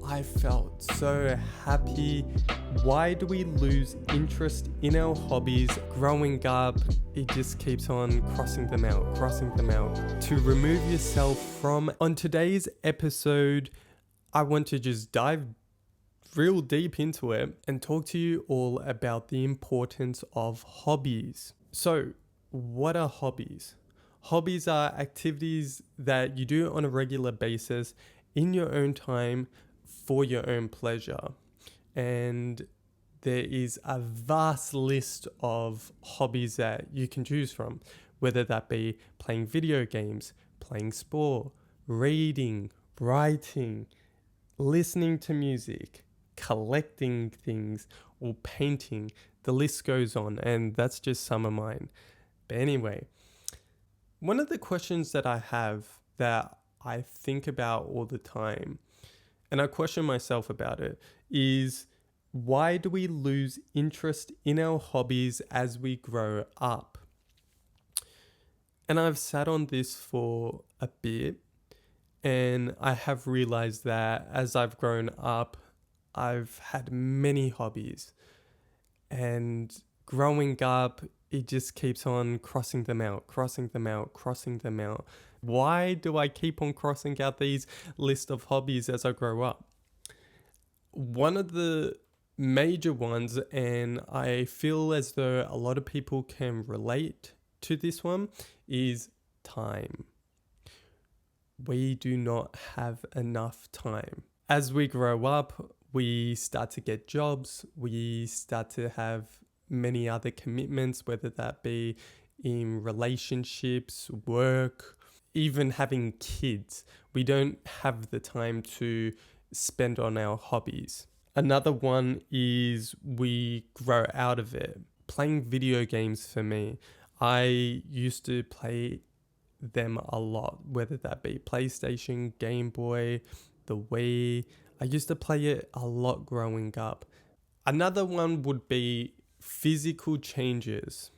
I felt so happy. Why do we lose interest in our hobbies? Growing up, it just keeps on crossing them out. To remove yourself from, on today's episode, I want to just dive real deep into it and talk to you all about the importance of hobbies. So, what are hobbies? Hobbies are activities that you do on a regular basis in your own time for your own pleasure. And there is a vast list of hobbies that you can choose from, whether that be playing video games, playing sport, reading, writing, listening to music, collecting things, or painting. The list goes on, and that's just some of mine. But anyway, one of the questions that I have that I think about all the time, and I question myself about it, is why do we lose interest in our hobbies as we grow up? And I've sat on this for a bit, and I have realized that as I've grown up, I've had many hobbies, and growing up, it just keeps on crossing them out. Why do I keep on crossing out these list of hobbies as I grow up? One of the major ones, and I feel as though a lot of people can relate to this one, is time. We do not have enough time. As we grow up, we start to get jobs, we start to have many other commitments, whether that be in relationships, work, even having kids. We don't have the time to spend on our hobbies. Another one is we grow out of it. Playing video games for me, I used to play them a lot, whether that be PlayStation, Game Boy, the Wii. I used to play it a lot growing up. Another one would be physical changes.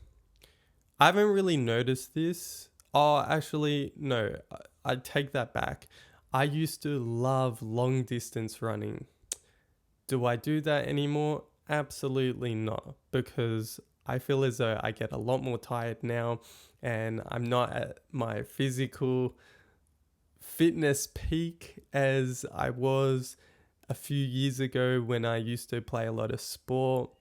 I haven't really noticed this. Oh, actually, no, I take that back. I used to love long distance running. Do I do that anymore? Absolutely not, because I feel as though I get a lot more tired now and I'm not at my physical fitness peak as I was a few years ago when I used to play a lot of sport.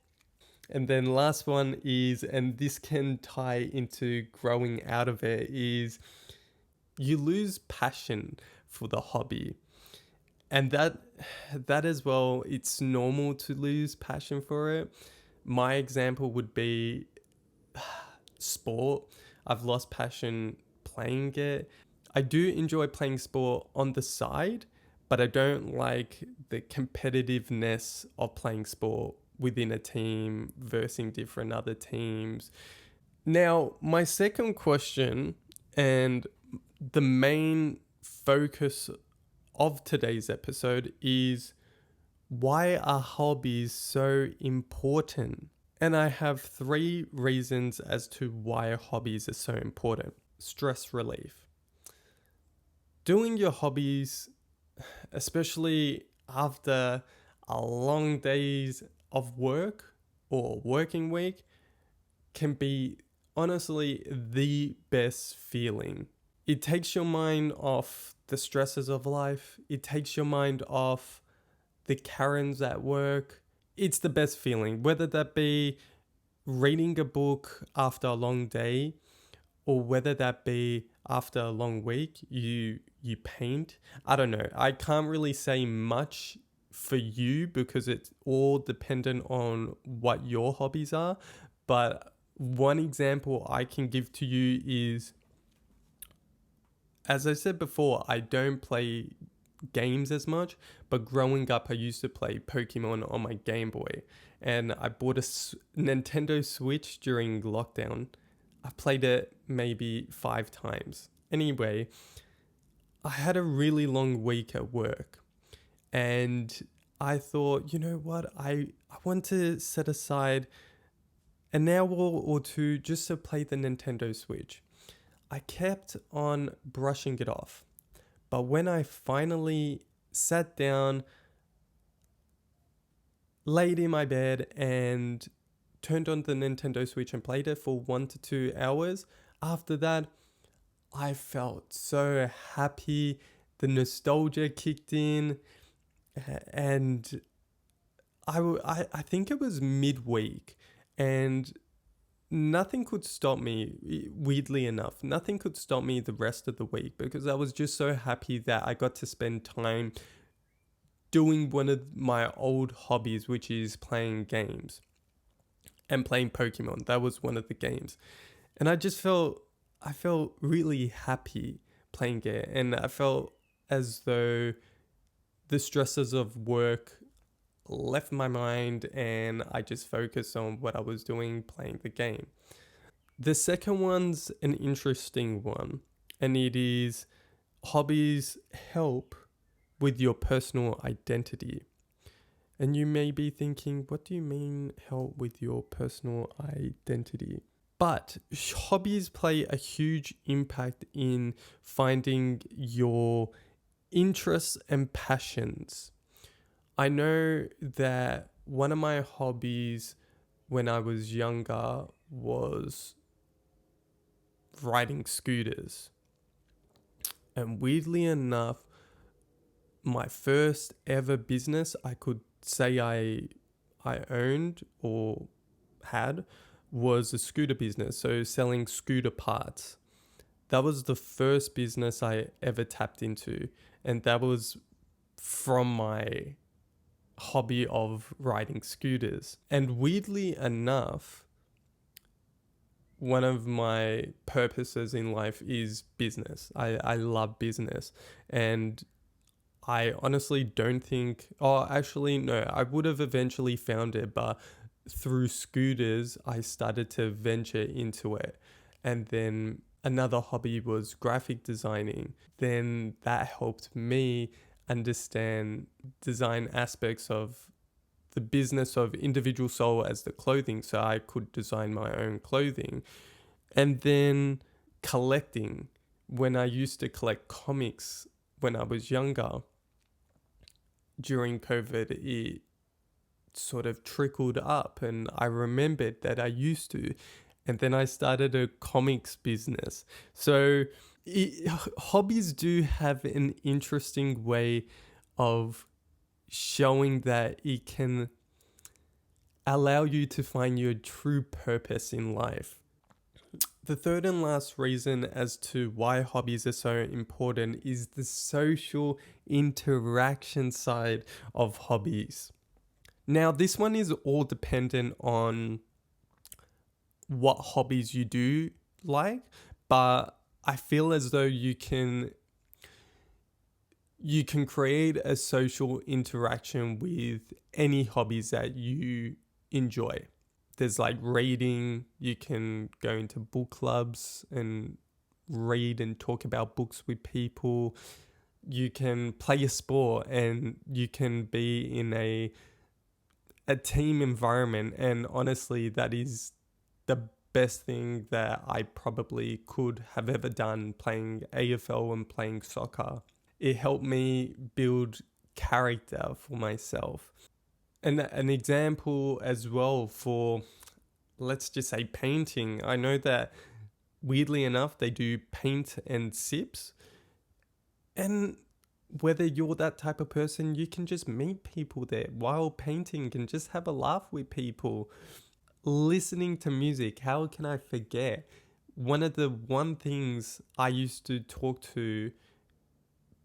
And then last one is, and this can tie into growing out of it, is you lose passion for the hobby. And that as well, it's normal to lose passion for it. My example would be sport. I've lost passion playing it. I do enjoy playing sport on the side, but I don't like the competitiveness of playing sport within a team versus different other teams. Now, my second question, and the main focus of today's episode, is why are hobbies so important? And I have 3 reasons as to why hobbies are so important. Stress relief. Doing your hobbies, especially after a long days of work or working week, can be honestly the best feeling. It takes your mind off the stresses of life. It takes your mind off the Karens at work. It's the best feeling, whether that be reading a book after a long day, or whether that be after a long week, you paint. I don't know. I can't really say much for you because it's all dependent on what your hobbies are. But one example I can give to you is, as I said before, I don't play games as much, but growing up I used to play Pokemon on my Game Boy, and I bought a Nintendo Switch during lockdown. I played it maybe 5 times. Anyway, I had a really long week at work, and I thought, you know what, I want to set aside an hour or two just to play the Nintendo Switch. I kept on brushing it off. But when I finally sat down, laid in my bed and turned on the Nintendo Switch and played it for 1 to 2 hours. After that, I felt so happy. The nostalgia kicked in, and I think it was midweek, and nothing could stop me. Weirdly enough, nothing could stop me the rest of the week because I was just so happy that I got to spend time doing one of my old hobbies, which is playing games and playing Pokemon. That was one of the games. And I felt really happy playing it, and I felt as though the stresses of work left my mind and I just focused on what I was doing playing the game. The second one's an interesting one, and it is hobbies help with your personal identity. And you may be thinking, what do you mean help with your personal identity? But hobbies play a huge impact in finding your interests and passions. I know that one of my hobbies when I was younger was riding scooters. And weirdly enough, my first ever business I could say I owned or had was a scooter business, so selling scooter parts. That was the first business I ever tapped into, and that was from my hobby of riding scooters. And weirdly enough, one of my purposes in life is business. I love business, and I honestly don't think, oh, actually, no, I would have eventually found it, but through scooters, I started to venture into it. And then another hobby was graphic designing. Then that helped me understand design aspects of the business of individual soul as the clothing, so I could design my own clothing. And then collecting, when I used to collect comics when I was younger, during COVID, it sort of trickled up, and I remembered that I used to. And then I started a comics business. So hobbies do have an interesting way of showing that it can allow you to find your true purpose in life. The third and last reason as to why hobbies are so important is the social interaction side of hobbies. Now, this one is all dependent on what hobbies you do like, but I feel as though you can create a social interaction with any hobbies that you enjoy. There's like reading, you can go into book clubs and read and talk about books with people. You can play a sport and you can be in a team environment, and honestly that is the best thing that I probably could have ever done, playing AFL and playing soccer. It helped me build character for myself. And an example as well for, let's just say, painting. I know that weirdly enough, they do paint and sips. And whether you're that type of person, you can just meet people there while painting and just have a laugh with people. Listening to music, how can I forget? One of the things I used to talk to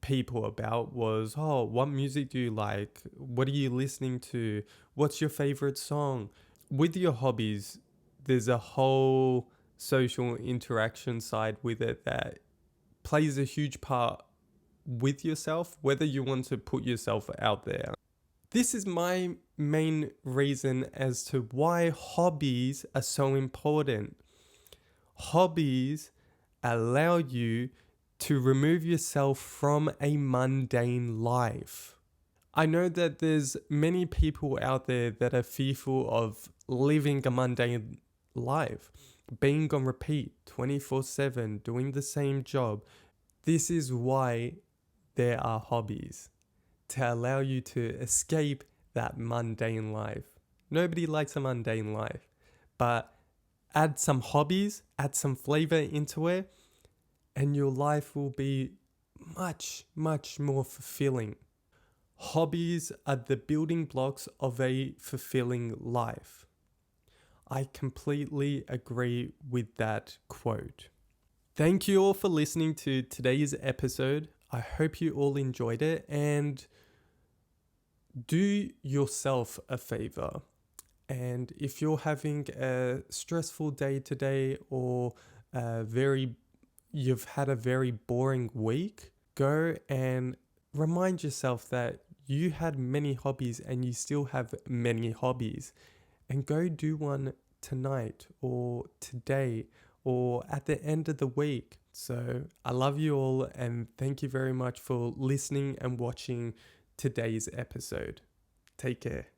people about was, oh, what music do you like? What are you listening to? What's your favorite song? With your hobbies, there's a whole social interaction side with it that plays a huge part with yourself, whether you want to put yourself out there. This is my main reason as to why hobbies are so important. Hobbies allow you to remove yourself from a mundane life. I know that there's many people out there that are fearful of living a mundane life, being on repeat 24/7, doing the same job. This is why there are hobbies, to allow you to escape that mundane life. Nobody likes a mundane life, but add some hobbies, add some flavor into it, and your life will be much, much more fulfilling. Hobbies are the building blocks of a fulfilling life. I completely agree with that quote. Thank you all for listening to today's episode. I hope you all enjoyed it, and do yourself a favor. And if you're having a stressful day today, or you've had a very boring week, go and remind yourself that you had many hobbies and you still have many hobbies, and go do one tonight or today or at the end of the week. So I love you all, and thank you very much for listening and watching today's episode. Take care.